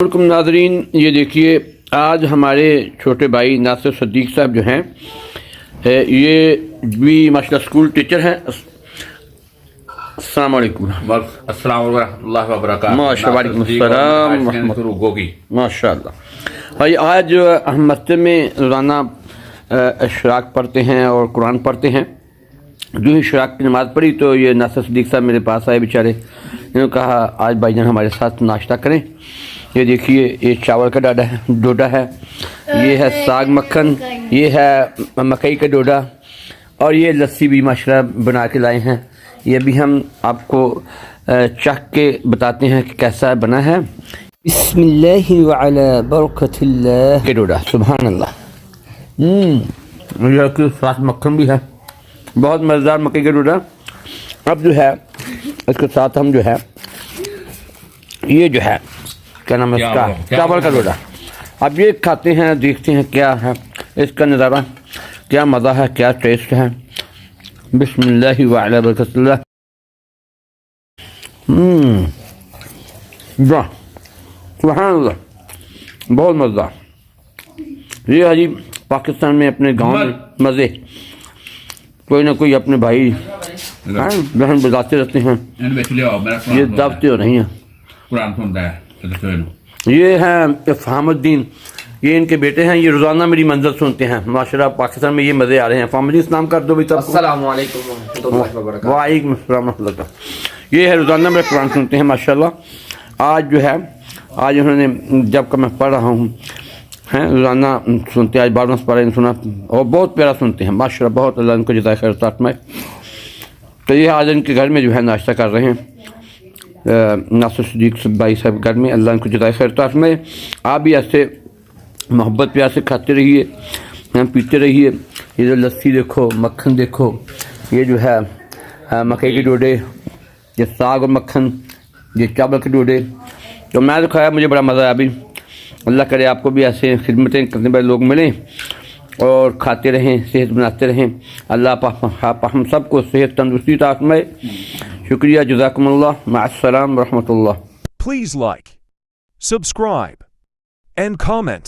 वालेकुम नाज़रीन, ये देखिए आज हमारे छोटे भाई नासिर सदीक साहब जो हैं ये भी माशाल्लाह स्कूल टीचर हैं। अस्सलाम वालेकुम। अस्सलाम वरहमतुल्लाहि वबरकातुहू। माशाल्लाह भाई, आज हम मस्जिद में रोज़ाना इशराक पढ़ते हैं और कुरान पढ़ते हैं। जो ही इशराक की नमाज़ पढ़ी तो ये नासिर सदीक साहब मेरे पास आए बेचारे। इन्होंने कहा आज भाईजान हमारे साथ नाश्ता करें। ये देखिए ये चावल का डोडा है, ये है साग मक्खन, ये है मकई का डोडा और ये लस्सी भी माशाल्लाह बना के लाए हैं। ये भी हम आपको चख के बताते हैं कि कैसा बना है। बिस्मिल्लाह व अला बरकतिल्लाह के डोडा, सुभान अल्लाह। ये कि साथ मक्खन भी है, बहुत मज़ेदार मकई का डोडा। अब जो है इसके साथ हम जो है ये जो है क्या नाम है इसका, चावल का डोडा। अब ये खाते हैं, देखते हैं क्या है इसका नज़ारा, क्या मज़ा है, क्या टेस्ट है। बिस्मिल्लाह व अला बरकतिल्लाह। वाह सुभान अल्लाह, बहुत मज़ा। ये है जी पाकिस्तान में अपने गांव में मज़े, कोई ना कोई अपने भाई बहन बताते रहते हैं, ये दावते हो रही हैं। ये हैं फ़हमुद्दीन, ये इनके बेटे हैं। ये रोज़ाना मेरी मंज़िल सुनते हैं माशाल्लाह। पाकिस्तान में ये मज़े आ रहे हैं। फ़हमुद्दीन इस्लाम कर दो भाई। अस्सलाम वालेकुम रहमतुल्लाहि व बरकातुहू। वालेकुम अस्सलाम रहमतुल्लाह। ये है रोज़ाना मेरे कुरान सुनते हैं माशाल्लाह। आज जो है आज उन्होंने जब का मैं पढ़ रहा हूँ हैं रोज़ाना सुनते हैं। आज 12 पारा सुना और बहुत प्यारा सुनते हैं माशाल्लाह। बहुत अल्लाह इनको जज़ाए खैर अता फरमाए। तो ये आज इनके घर में जो है नाश्ता कर रहे हैं नासिर सदीक भाई साहब घर में। अल्लाह इनको जज़ाए खैर अता फरमाए। आप भी ऐसे मोहब्बत प्यार से खाते रहिए, पीते रहिए। ये जो लस्सी देखो, मक्खन देखो, ये जो है मकई के डोडे, ये साग और मक्खन, ये चावल के डोडे। तो मैं तो खाया, मुझे बड़ा मज़ा आया। अभी अल्लाह करे आपको भी ऐसे खिदमतें करने वाले लोग मिलें और खाते रहें, सेहत बनाते रहें। अल्लाह पाक हम सबको सेहत तंदुरुस्ती अता फरमाए। शुक्रिया, जज़ाकुमुल्लाह, मअस्सलाम व रहमतुल्लाह। Please like, subscribe, and comment.